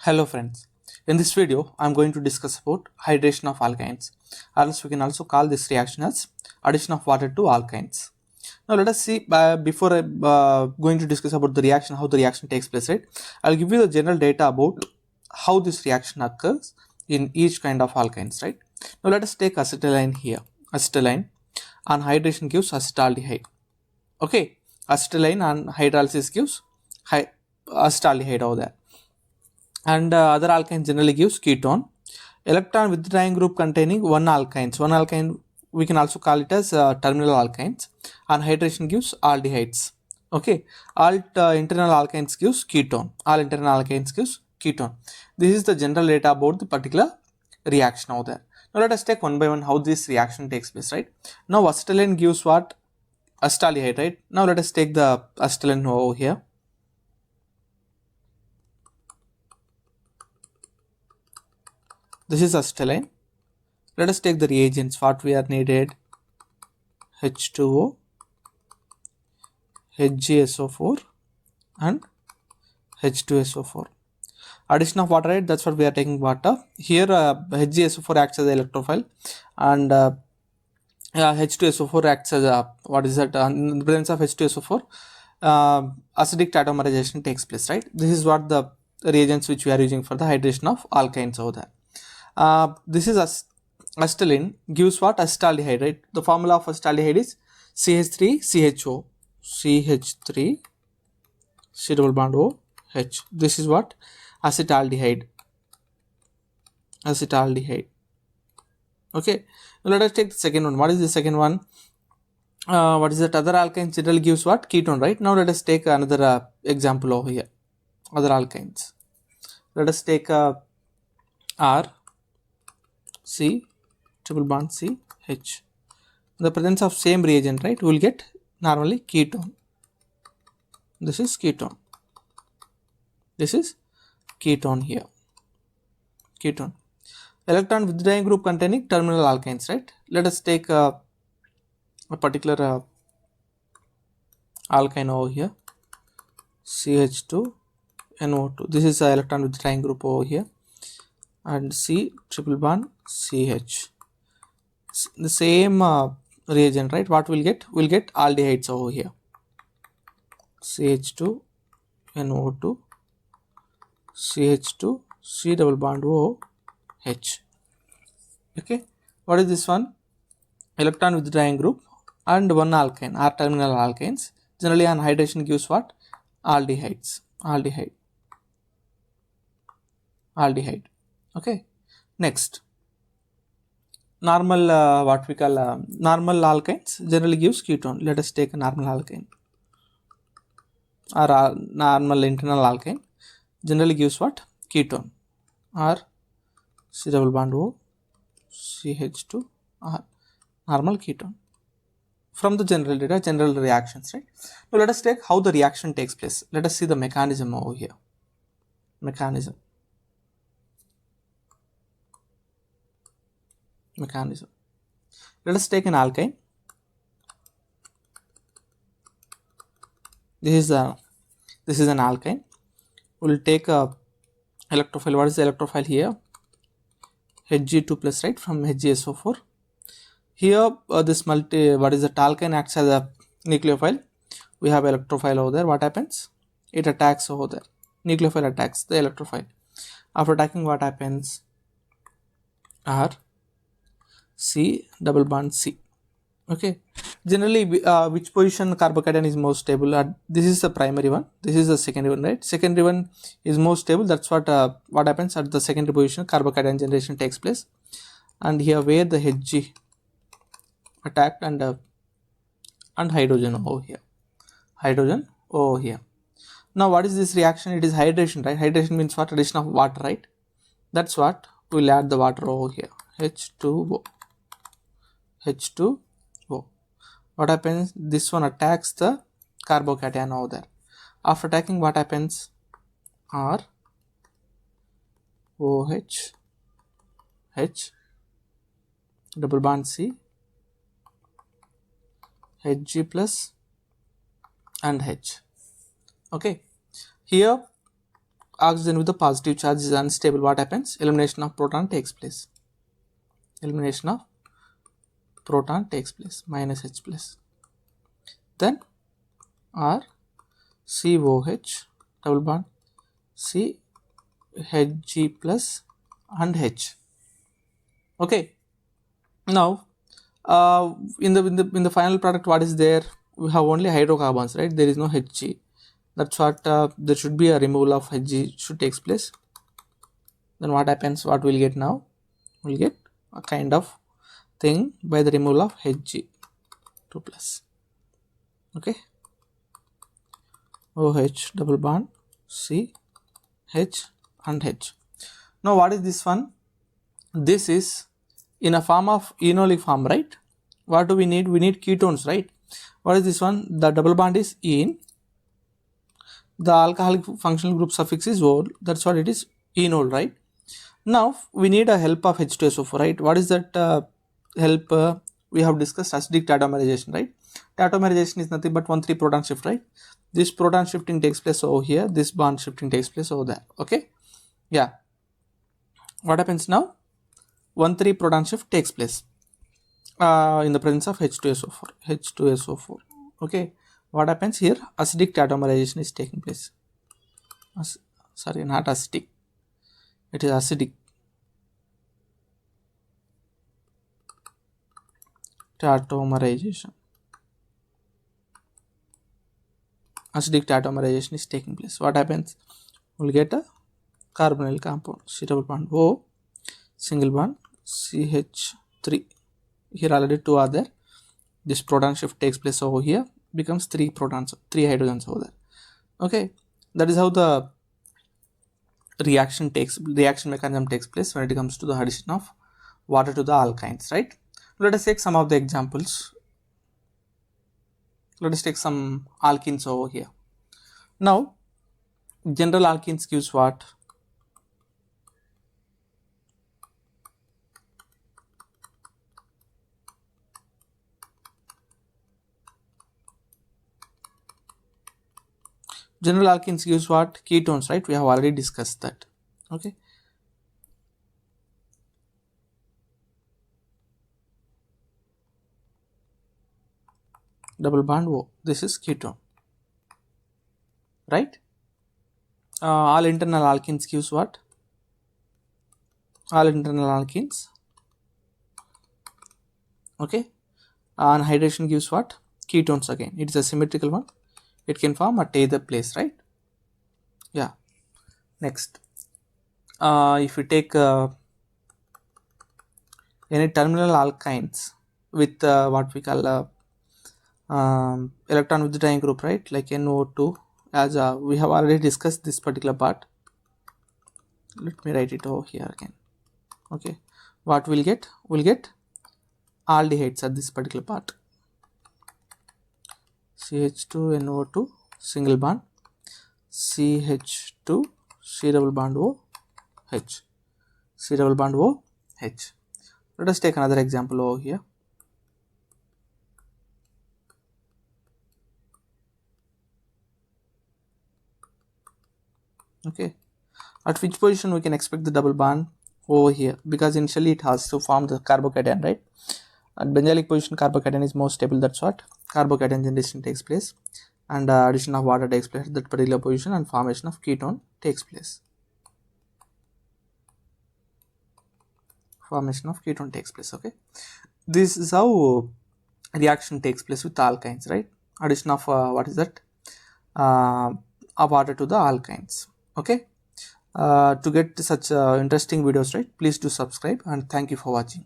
Hello friends, in this video I am going to discuss about hydration of alkynes, or else we can also call this reaction as addition of water to alkynes. Now let us see, before I going to discuss about the reaction, how the reaction takes place, right? I'll give you the general data about how this reaction occurs in each kind of alkynes, right? Now let us take acetylene here. Acetylene on hydration gives acetaldehyde. Okay, acetylene on hydrolysis gives acetaldehyde over there, and other alkynes generally gives ketone. Electron withdrawing group containing one alkynes. One alkyne we can also call it as terminal alkynes. And hydration gives aldehydes. Okay, all internal alkynes gives ketone. All internal alkynes gives ketone. This is the general data about the particular reaction over there. Now let us take one by one how this reaction takes place, right? Now acetylene gives what? Acetaldehyde, right? Now let us take the acetylene over here. This is acetylene. Let us take the reagents. What we are needed: H2O, HgSO4 and H2SO4. Addition of water, right? That's what we are taking water. Here HgSO4 acts as an electrophile, and H2SO4 acts as a, what is that? In the presence of H2SO4, acidic tautomerization takes place, right? This is what the reagents which we are using for the hydration of alkynes over there. This is acetylene gives what? Acetaldehyde, right? The formula of acetaldehyde is CH3CHO, CH3 C double bond O H. This is what? Acetaldehyde. Okay, now let us take the second one. What is the second one? What is that? Other alkynes generally gives what? Ketone, right? Now let us take another example over here. Other alkynes. Let us take R, C, triple bond C, H. In the presence of same reagent, right, we will get normally ketone. This is ketone. This is ketone here. Ketone. Electron withdrawing group containing terminal alkynes, right? Let us take a particular alkyne over here. CH2 NO2. This is the electron withdrawing group over here. And C triple bond CH. The same reagent, right? What we'll get? We'll get aldehydes over here. CH2 NO2 CH2 C double bond O H. Okay, what is this one? Electron withdrawing group and one alkyne, R terminal alkynes. Generally on hydration gives what? Aldehydes. Aldehyde. Okay, next, normal what we call normal alkynes generally gives ketone. Let us take a normal alkyne, or normal internal alkyne generally gives what? Ketone, or C double bond O CH2 or normal ketone. From the general data, general reactions, right? Now let us take how the reaction takes place. Let us see the mechanism over here. Mechanism. Let us take an alkyne. This is an alkyne. We will take a electrophile. What is the electrophile here? Hg2 plus, right, from HgSO4. Here this what is the alkyne acts as a nucleophile. We have electrophile over there. What happens? It attacks over there. Nucleophile attacks the electrophile. After attacking, what happens? R C double bond C. Okay, generally which position carbocation is most stable? This is the primary one, this is the secondary one, right? Secondary one is most stable. That's what happens at the secondary position. Carbocation generation takes place, and here where the Hg attacked, and hydrogen over here. Now what is this reaction? It is hydration, right? Hydration means what? Addition of water, right? That's what we'll add the water over here. H2O. What happens? This one attacks the carbocation over there. After attacking, what happens? R OH H double bond C Hg plus and H. Okay, here oxygen with the positive charge is unstable, what happens? Elimination of proton takes place. Elimination of proton takes place, minus H plus. Then R COH double bond C Hg plus and H. Okay. Now in the final product, what is there? We have only hydrocarbons, right? There is no Hg. That's what there should be a removal of Hg should takes place. Then what happens? What we'll get now? We'll get a kind of thing by the removal of Hg 2 plus. Okay. OH double bond C H and H. Now what is this one? This is in a form of enolic form, right? What do we need? We need ketones, right? What is this one? The double bond is ene. The alcoholic functional group suffix is ol. That's what it is, enol, right? Now we need a help of H2SO4, right? What is that help? We have discussed acidic tautomerization, right? Tautomerization is nothing but 1,3 proton shift, right? This proton shifting takes place over here. This bond shifting takes place over there. Okay. Yeah. What happens now? 1,3 proton shift takes place in the presence of H2SO4. H2SO4. Okay. What happens here? Acidic tautomerization is taking place. Sorry, not acidic. It is acidic tautomerization. Acidic tautomerization is taking place. What happens? We'll get a carbonyl compound. C double bond O, single bond CH3. Here already 2 are there. This proton shift takes place over here. Becomes 3 protons, 3 hydrogens over there. Okay. That is how the reaction mechanism takes place when it comes to the addition of water to the alkynes, right? Let us take some of the examples. Let us take some alkenes over here. Now, general alkenes gives what? General alkenes gives what? Ketones, right? We have already discussed that. Okay. Double bond O. This is ketone, right? All internal alkenes gives what? All internal alkenes. Okay. And hydration gives what? Ketones again. It is a symmetrical one. It can form at either place, right? Yeah. Next, if we take any terminal alkynes with what we call electron withdrawing group, right? Like NO2, as we have already discussed this particular part. Let me write it over here again. Okay. What we'll get? We'll get aldehydes at this particular part. CH2NO2 single bond CH2 C double bond O H, C double bond O H. Let us take another example over here. Okay, at which position we can expect the double bond over here, because initially it has to form the carbocation, right? At benzylic position, carbocation is more stable. That's what carbocation generation takes place, and addition of water takes place at that particular position, and formation of ketone takes place. Formation of ketone takes place. Okay, this is how reaction takes place with alkynes, right? Addition of what is that? Water to the alkynes. Okay. To get such interesting videos, right? Please do subscribe, and thank you for watching.